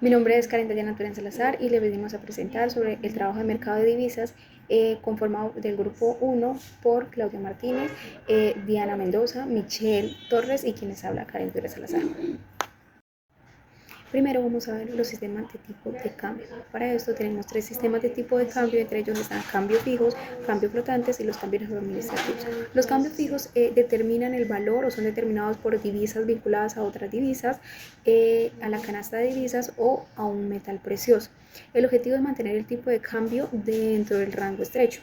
Mi nombre es Karen Dayana Turén Salazar y le venimos a presentar sobre el trabajo de mercado de divisas conformado del grupo 1 por Claudia Martínez, Diana Mendoza, Michelle Torres y quienes habla Karen Turén Salazar. Primero vamos a ver los sistemas de tipo de cambio. Para esto tenemos tres sistemas de tipo de cambio, entre ellos están cambios fijos, cambios flotantes y los cambios administrativos. Los cambios fijos determinan el valor o son determinados por divisas vinculadas a otras divisas, a la canasta de divisas o a un metal precioso. El objetivo es mantener el tipo de cambio dentro del rango estrecho.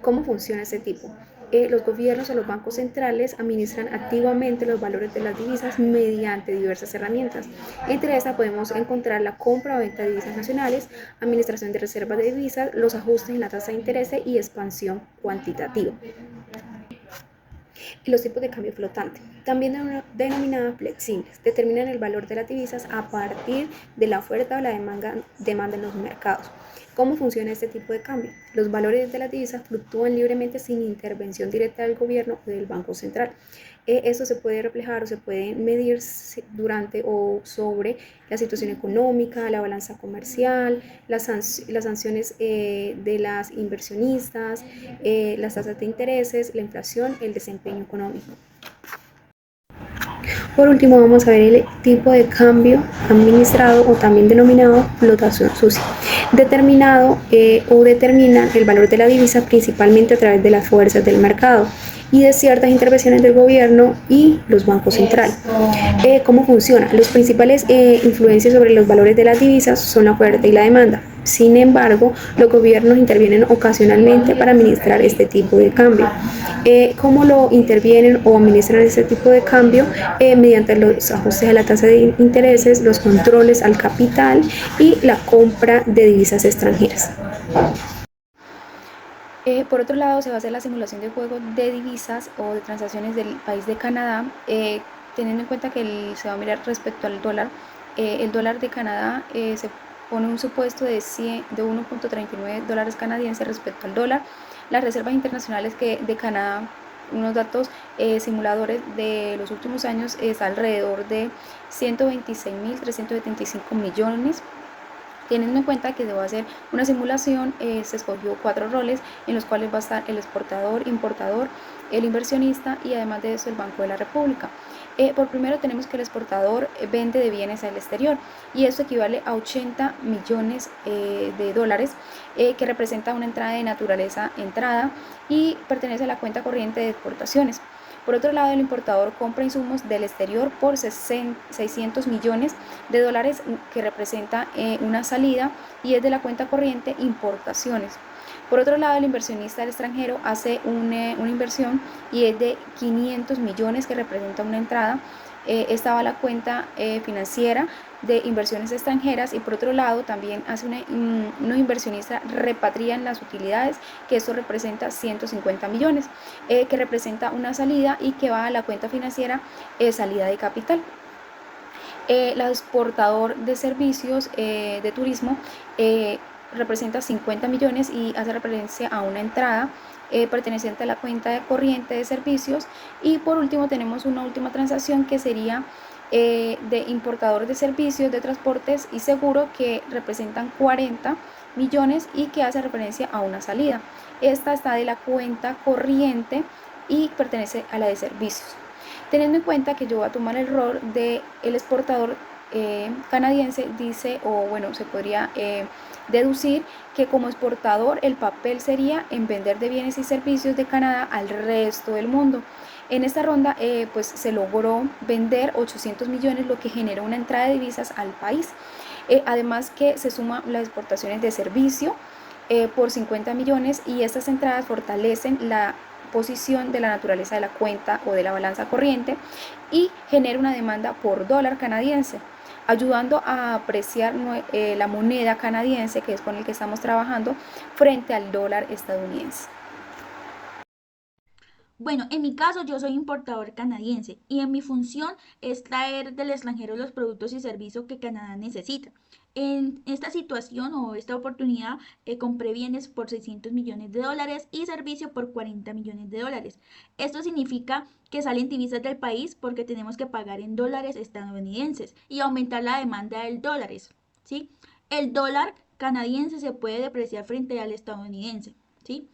¿Cómo funciona este tipo? Los gobiernos o los bancos centrales administran activamente los valores de las divisas mediante diversas herramientas. Entre estas podemos encontrar la compra o venta de divisas nacionales, administración de reservas de divisas, los ajustes en la tasa de interés y expansión cuantitativa. Y los tipos de cambio flotante, también denominadas flexibles, determinan el valor de las divisas a partir de la oferta o la demanda en los mercados. ¿Cómo funciona este tipo de cambio? Los valores de las divisas fluctúan libremente sin intervención directa del gobierno o del Banco Central. Esto se puede reflejar o se puede medir durante o sobre la situación económica, la balanza comercial, las sanciones de las inversionistas, las tasas de intereses, la inflación, el desempeño económico. Por último vamos a ver el tipo de cambio administrado o también denominado flotación sucia. Determinado o determina el valor de la divisa principalmente a través de las fuerzas del mercado y de ciertas intervenciones del gobierno y los bancos centrales. ¿Cómo funciona? Los principales influencias sobre los valores de las divisas son la oferta y la demanda. Sin embargo, los gobiernos intervienen ocasionalmente para administrar este tipo de cambio. ¿Cómo lo intervienen o administran este tipo de cambio? Mediante los ajustes a la tasa de intereses, los controles al capital y la compra de divisas extranjeras. Por otro lado, se va a hacer la simulación de juego de divisas o de transacciones del país de Canadá, teniendo en cuenta que se va a mirar respecto al dólar. El dólar de Canadá se pone un supuesto de 1.39 dólares canadienses respecto al dólar. Las reservas internacionales de Canadá, unos datos simuladores de los últimos años, es alrededor de 126.375 millones. Teniendo en cuenta que se va a hacer una simulación, se escogió 4 roles en los cuales va a estar el exportador, importador, el inversionista y además de eso el Banco de la República. Por primero tenemos que el exportador vende de bienes al exterior y eso equivale a 80 millones de dólares, que representa una entrada de naturaleza entrada y pertenece a la cuenta corriente de exportaciones. Por otro lado, el importador compra insumos del exterior por 600 millones de dólares, que representa una salida y es de la cuenta corriente importaciones. Por otro lado, el inversionista del extranjero hace una inversión y es de 500 millones, que representa una entrada. Esta va a la cuenta financiera de inversiones extranjeras y por otro lado también hace unos inversionistas repatrían las utilidades, que esto representa 150 millones, que representa una salida y que va a la cuenta financiera salida de capital. El exportador de servicios de turismo representa 50 millones y hace referencia a una entrada perteneciente a la cuenta de corriente de servicios. Y por último tenemos una última transacción que sería de importadores de servicios de transportes y seguro, que representan 40 millones y que hace referencia a una salida. Esta está de la cuenta corriente y pertenece a la de servicios. Teniendo en cuenta que yo voy a tomar el rol de el exportador canadiense, dice, o bueno, se podría deducir que como exportador el papel sería en vender de bienes y servicios de Canadá al resto del mundo. En esta ronda pues se logró vender 800 millones, lo que genera una entrada de divisas al país. Además que se suman las exportaciones de servicio por 50 millones y estas entradas fortalecen la posición de la naturaleza de la cuenta o de la balanza corriente y genera una demanda por dólar canadiense, ayudando a apreciar la moneda canadiense, que es con el que estamos trabajando, frente al dólar estadounidense. Bueno, en mi caso yo soy importador canadiense y en mi función es traer del extranjero los productos y servicios que Canadá necesita. En esta situación o esta oportunidad compré bienes por 600 millones de dólares y servicios por 40 millones de dólares. Esto significa que salen divisas del país porque tenemos que pagar en dólares estadounidenses y aumentar la demanda del dólar, ¿sí? El dólar canadiense se puede depreciar frente al estadounidense, ¿sí?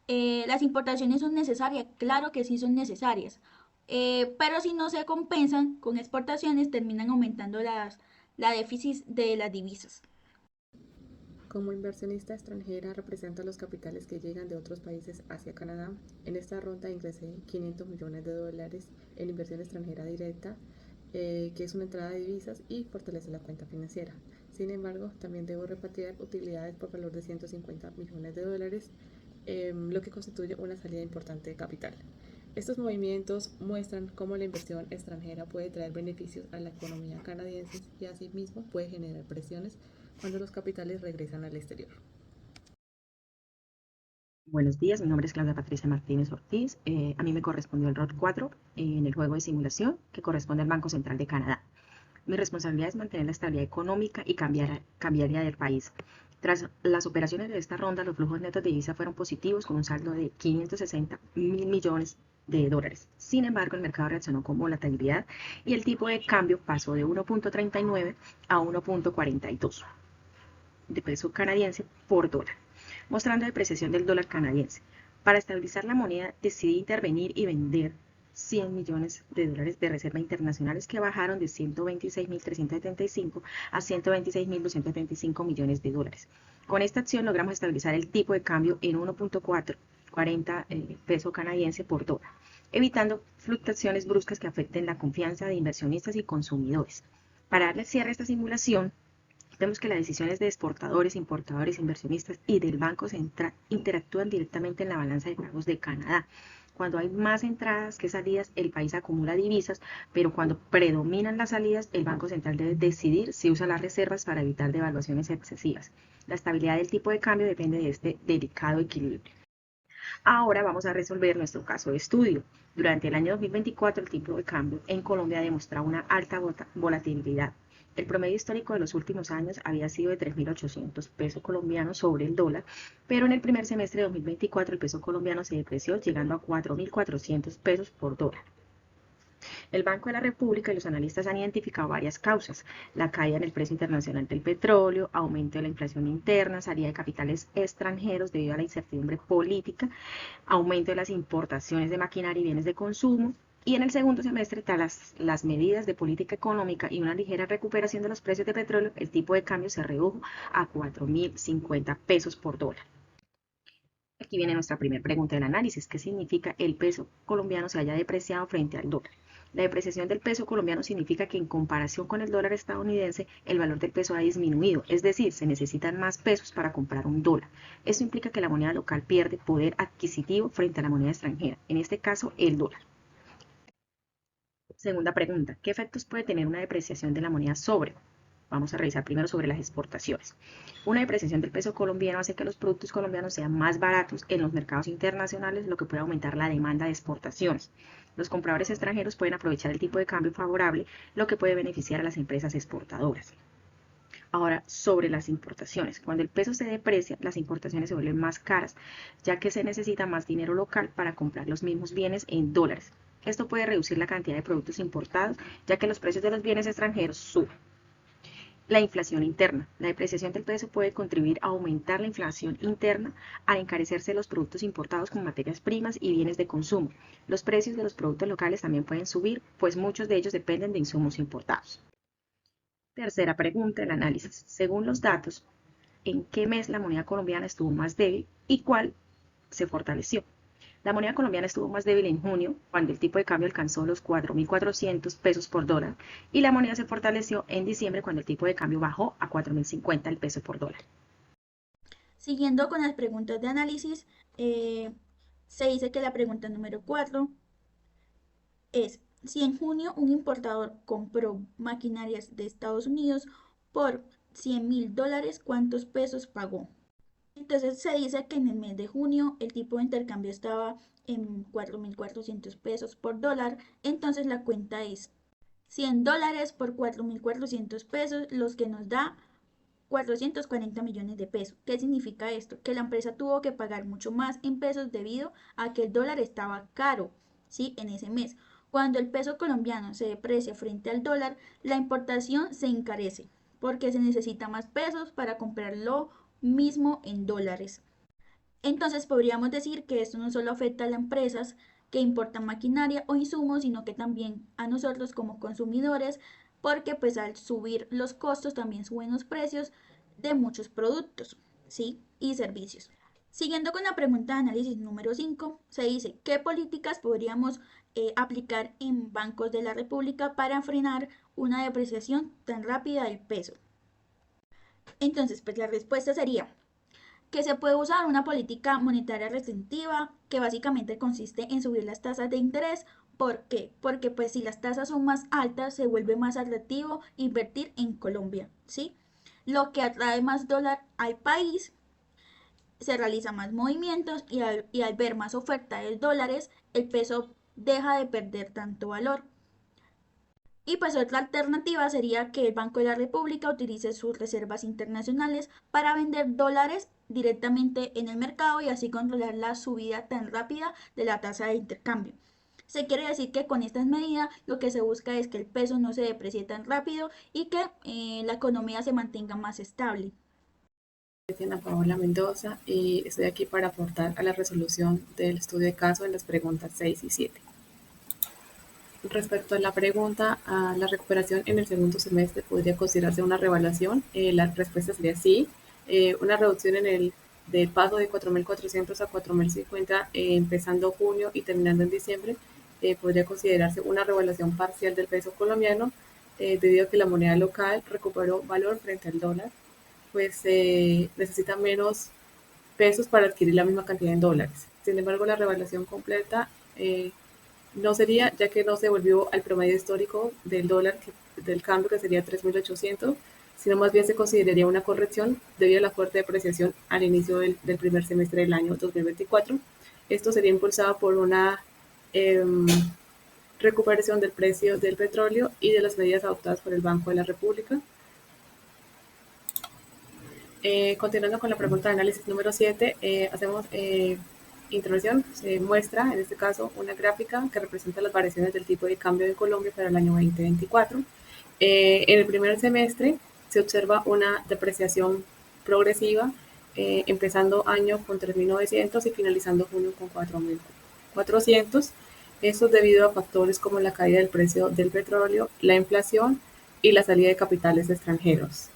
Las importaciones son necesarias, claro que sí son necesarias, pero si no se compensan con exportaciones terminan aumentando la déficit de las divisas. Como inversionista extranjera represento los capitales que llegan de otros países hacia Canadá. En esta ronda ingresé 500 millones de dólares en inversión extranjera directa, que es una entrada de divisas y fortalece la cuenta financiera. Sin embargo, también debo repatriar utilidades por valor de 150 millones de dólares, lo que constituye una salida importante de capital. Estos movimientos muestran cómo la inversión extranjera puede traer beneficios a la economía canadiense y asimismo puede generar presiones cuando los capitales regresan al exterior. Buenos días, mi nombre es Claudia Patricia Martínez Ortiz. A mí me correspondió el ROT 4 en el juego de simulación que corresponde al Banco Central de Canadá. Mi responsabilidad es mantener la estabilidad económica y cambiaria del país. Tras las operaciones de esta ronda, los flujos netos de divisa fueron positivos con un saldo de 560 mil millones de dólares. Sin embargo, el mercado reaccionó con volatilidad y el tipo de cambio pasó de 1.39 a 1.42 de peso canadiense por dólar, mostrando depreciación del dólar canadiense. Para estabilizar la moneda decidí intervenir y vender 100 millones de dólares de reserva internacionales que bajaron de 126.375 a 126.275 millones de dólares. Con esta acción logramos estabilizar el tipo de cambio en 1.440 peso canadiense por dólar, evitando fluctuaciones bruscas que afecten la confianza de inversionistas y consumidores. Para darle cierre a esta simulación, vemos que las decisiones de exportadores, importadores, inversionistas y del Banco Central interactúan directamente en la balanza de pagos de Canadá. Cuando hay más entradas que salidas, el país acumula divisas, pero cuando predominan las salidas, el Banco Central debe decidir si usa las reservas para evitar devaluaciones excesivas. La estabilidad del tipo de cambio depende de este delicado equilibrio. Ahora vamos a resolver nuestro caso de estudio. Durante el año 2024, el tipo de cambio en Colombia ha demostrado una alta volatilidad. El promedio histórico de los últimos años había sido de 3.800 pesos colombianos sobre el dólar, pero en el primer semestre de 2024 el peso colombiano se depreció llegando a 4.400 pesos por dólar. El Banco de la República y los analistas han identificado varias causas: la caída en el precio internacional del petróleo, aumento de la inflación interna, salida de capitales extranjeros debido a la incertidumbre política, aumento de las importaciones de maquinaria y bienes de consumo. Y en el segundo semestre, tras las medidas de política económica y una ligera recuperación de los precios de petróleo, el tipo de cambio se redujo a 4.050 pesos por dólar. Aquí viene nuestra primera pregunta del análisis: ¿qué significa el peso colombiano se haya depreciado frente al dólar? La depreciación del peso colombiano significa que en comparación con el dólar estadounidense, el valor del peso ha disminuido, es decir, se necesitan más pesos para comprar un dólar. Esto implica que la moneda local pierde poder adquisitivo frente a la moneda extranjera, en este caso el dólar. Segunda pregunta: ¿qué efectos puede tener una depreciación de la moneda sobre? Vamos a revisar primero sobre las exportaciones. Una depreciación del peso colombiano hace que los productos colombianos sean más baratos en los mercados internacionales, lo que puede aumentar la demanda de exportaciones. Los compradores extranjeros pueden aprovechar el tipo de cambio favorable, lo que puede beneficiar a las empresas exportadoras. Ahora, sobre las importaciones. Cuando el peso se deprecia, las importaciones se vuelven más caras, ya que se necesita más dinero local para comprar los mismos bienes en dólares. Esto puede reducir la cantidad de productos importados, ya que los precios de los bienes extranjeros suben. La inflación interna. La depreciación del peso puede contribuir a aumentar la inflación interna al encarecerse los productos importados como materias primas y bienes de consumo. Los precios de los productos locales también pueden subir, pues muchos de ellos dependen de insumos importados. Tercera pregunta del análisis: según los datos, ¿en qué mes la moneda colombiana estuvo más débil y cuál se fortaleció? La moneda colombiana estuvo más débil en junio, cuando el tipo de cambio alcanzó los 4.400 pesos por dólar, y la moneda se fortaleció en diciembre, cuando el tipo de cambio bajó a 4.050 el peso por dólar. Siguiendo con las preguntas de análisis, se dice que la pregunta número 4 es: si en junio un importador compró maquinarias de Estados Unidos por $100.000, ¿cuántos pesos pagó? Entonces se dice que en el mes de junio el tipo de intercambio estaba en 4.400 pesos por dólar. Entonces la cuenta es $100 por 4.400 pesos, los que nos da 440 millones de pesos. ¿Qué significa esto? Que la empresa tuvo que pagar mucho más en pesos debido a que el dólar estaba caro, ¿sí? En ese mes. Cuando el peso colombiano se deprecia frente al dólar, la importación se encarece. porque se necesita más pesos para comprar lo mismo en dólares. Entonces podríamos decir que esto no solo afecta a las empresas que importan maquinaria o insumos, sino que también a nosotros como consumidores, porque pues al subir los costos también suben los precios de muchos productos, ¿sí? Y servicios. Siguiendo con la pregunta de análisis número 5, se dice, ¿qué políticas podríamos aplicar en bancos de la República para frenar una depreciación tan rápida del peso? Entonces, pues la respuesta sería que se puede usar una política monetaria restrictiva que básicamente consiste en subir las tasas de interés. ¿Por qué? Porque pues si las tasas son más altas se vuelve más atractivo invertir en Colombia, ¿sí? Lo que atrae más dólar al país, se realizan más movimientos y al ver más oferta de dólares, el peso deja de perder tanto valor. Y pues otra alternativa sería que el Banco de la República utilice sus reservas internacionales para vender dólares directamente en el mercado y así controlar la subida tan rápida de la tasa de intercambio. Se quiere decir que con estas medidas lo que se busca es que el peso no se deprecie tan rápido y que la economía se mantenga más estable. Soy Diana Paola Mendoza y estoy aquí para aportar a la resolución del estudio de caso en las preguntas 6 y 7. Respecto a la pregunta, a la recuperación en el segundo semestre podría considerarse una revaluación. La respuesta sería sí. Una reducción del paso de 4.400 a 4.050 empezando junio y terminando en diciembre podría considerarse una revaluación parcial del peso colombiano debido a que la moneda local recuperó valor frente al dólar, pues necesita menos pesos para adquirir la misma cantidad en dólares. Sin embargo, la revaluación completa no sería, ya que no se volvió al promedio histórico del dólar, del cambio, que sería 3.800, sino más bien se consideraría una corrección debido a la fuerte depreciación al inicio del primer semestre del año 2024. Esto sería impulsado por una recuperación del precio del petróleo y de las medidas adoptadas por el Banco de la República. Continuando con la pregunta de análisis número 7, hacemos intervención. Se muestra, en este caso, una gráfica que representa las variaciones del tipo de cambio de Colombia para el año 2024. En el primer semestre se observa una depreciación progresiva, empezando año con 3.900 y finalizando junio con 4.400. Esto es debido a factores como la caída del precio del petróleo, la inflación y la salida de capitales extranjeros.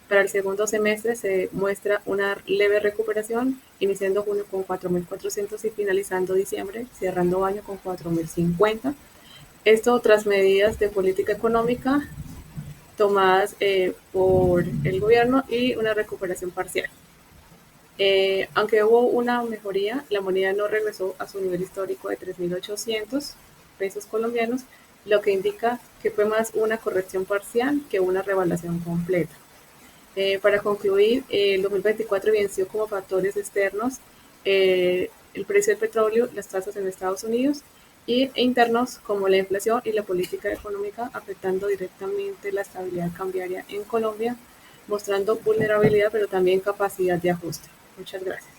Para el segundo semestre se muestra una leve recuperación, iniciando junio con 4.400 y finalizando diciembre, cerrando año con 4.050. Esto tras medidas de política económica tomadas por el gobierno y una recuperación parcial. Aunque hubo una mejoría, la moneda no regresó a su nivel histórico de 3.800 pesos colombianos, lo que indica que fue más una corrección parcial que una revaluación completa. Para concluir, el 2024 evidenció como factores externos el precio del petróleo, las tasas en Estados Unidos e internos como la inflación y la política económica afectando directamente la estabilidad cambiaria en Colombia, mostrando vulnerabilidad pero también capacidad de ajuste. Muchas gracias.